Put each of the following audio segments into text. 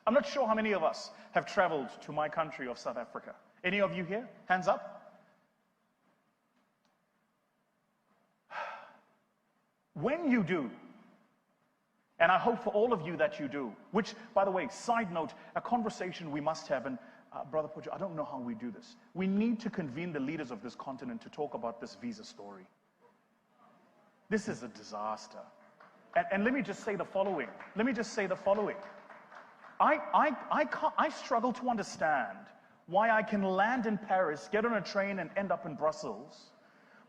I'm not sure how many of us have traveled to my country of South Africa. Any of you here? Hands up. When you do, and I hope for all of you that you do, which, by the way, side note, a conversation we must have, and Brother Pojo, I don't know how we do this. We need to convene the leaders of this continent to talk about this visa story. This is a disaster. And let me just say the following. I struggle to understand why I can land in Paris, get on a train, and end up in Brussels.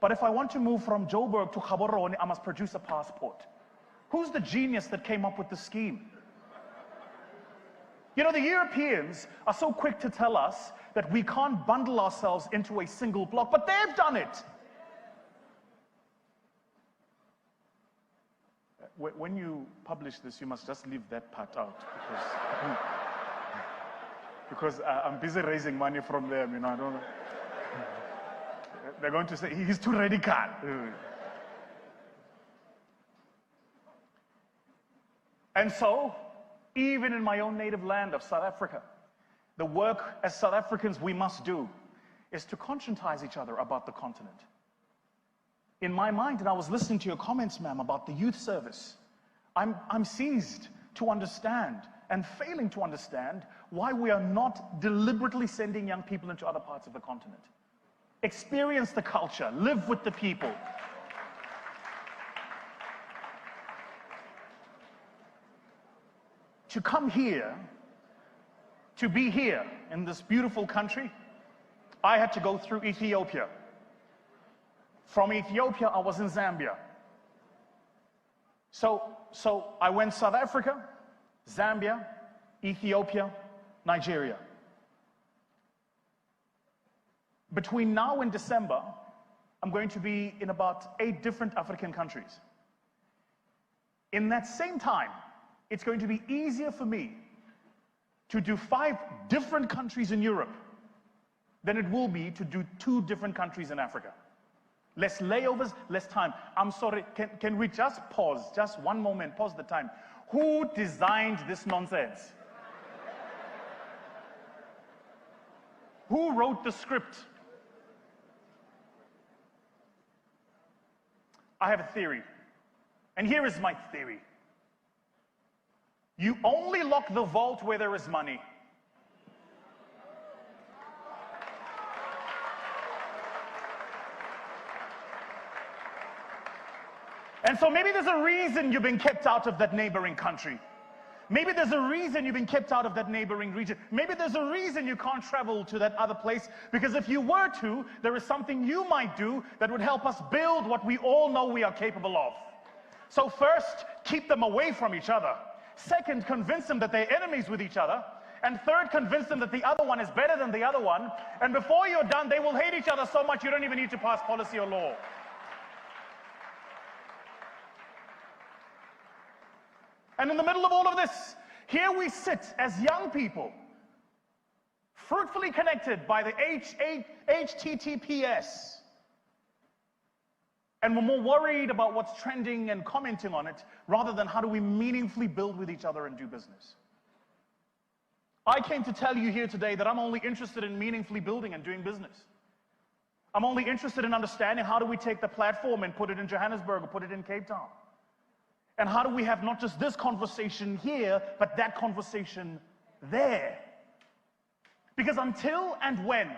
But if I want to move from Joburg to Gaborone, I must produce a passport. Who's the genius that came up with the scheme? You know, the Europeans are so quick to tell us that we can't bundle ourselves into a single block, but they've done it. When you publish this, you must just leave that part out, because I'm busy raising money from them, you know, I don't know. They're going to say, he's too radical. And so, even in my own native land of South Africa, the work as South Africans we must do is to conscientize each other about the continent. In my mind, and I was listening to your comments, ma'am, about the youth service, I'm seized to understand and failing to understand why we are not deliberately sending young people into other parts of the continent. Experience the culture, live with the people. To come here, to be here in this beautiful country, I had to go through Ethiopia. From Ethiopia, I was in Zambia. So I went South Africa, Zambia, Ethiopia, Nigeria. Between now and December, I'm going to be in about 8 different African countries. In that same time, it's going to be easier for me to do 5 different countries in Europe than it will be to do 2 different countries in Africa. Less layovers, less time. I'm sorry, can we just pause? Just one moment, pause the time. Who designed this nonsense? Who wrote the script? I have a theory, and here is my theory. You only lock the vault where there is money. And so maybe there's a reason you've been kept out of that neighboring country. Maybe there's a reason you've been kept out of that neighboring region. Maybe there's a reason you can't travel to that other place, because if you were to, there is something you might do that would help us build what we all know we are capable of. So first, keep them away from each other. Second, convince them that they're enemies with each other. And third, convince them that the other one is better than the other one. And before you're done, they will hate each other so much you don't even need to pass policy or law. And in the middle of all of this, here we sit as young people, fruitfully connected by the HTTPS. And we're more worried about what's trending and commenting on it, rather than how do we meaningfully build with each other and do business. I came to tell you here today that I'm only interested in meaningfully building and doing business. I'm only interested in understanding how do we take the platform and put it in Johannesburg or put it in Cape Town. And how do we have not just this conversation here, but that conversation there? Because until and when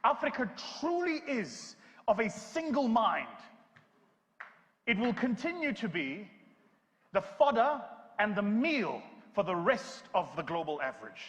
Africa truly is of a single mind, it will continue to be the fodder and the meal for the rest of the global average.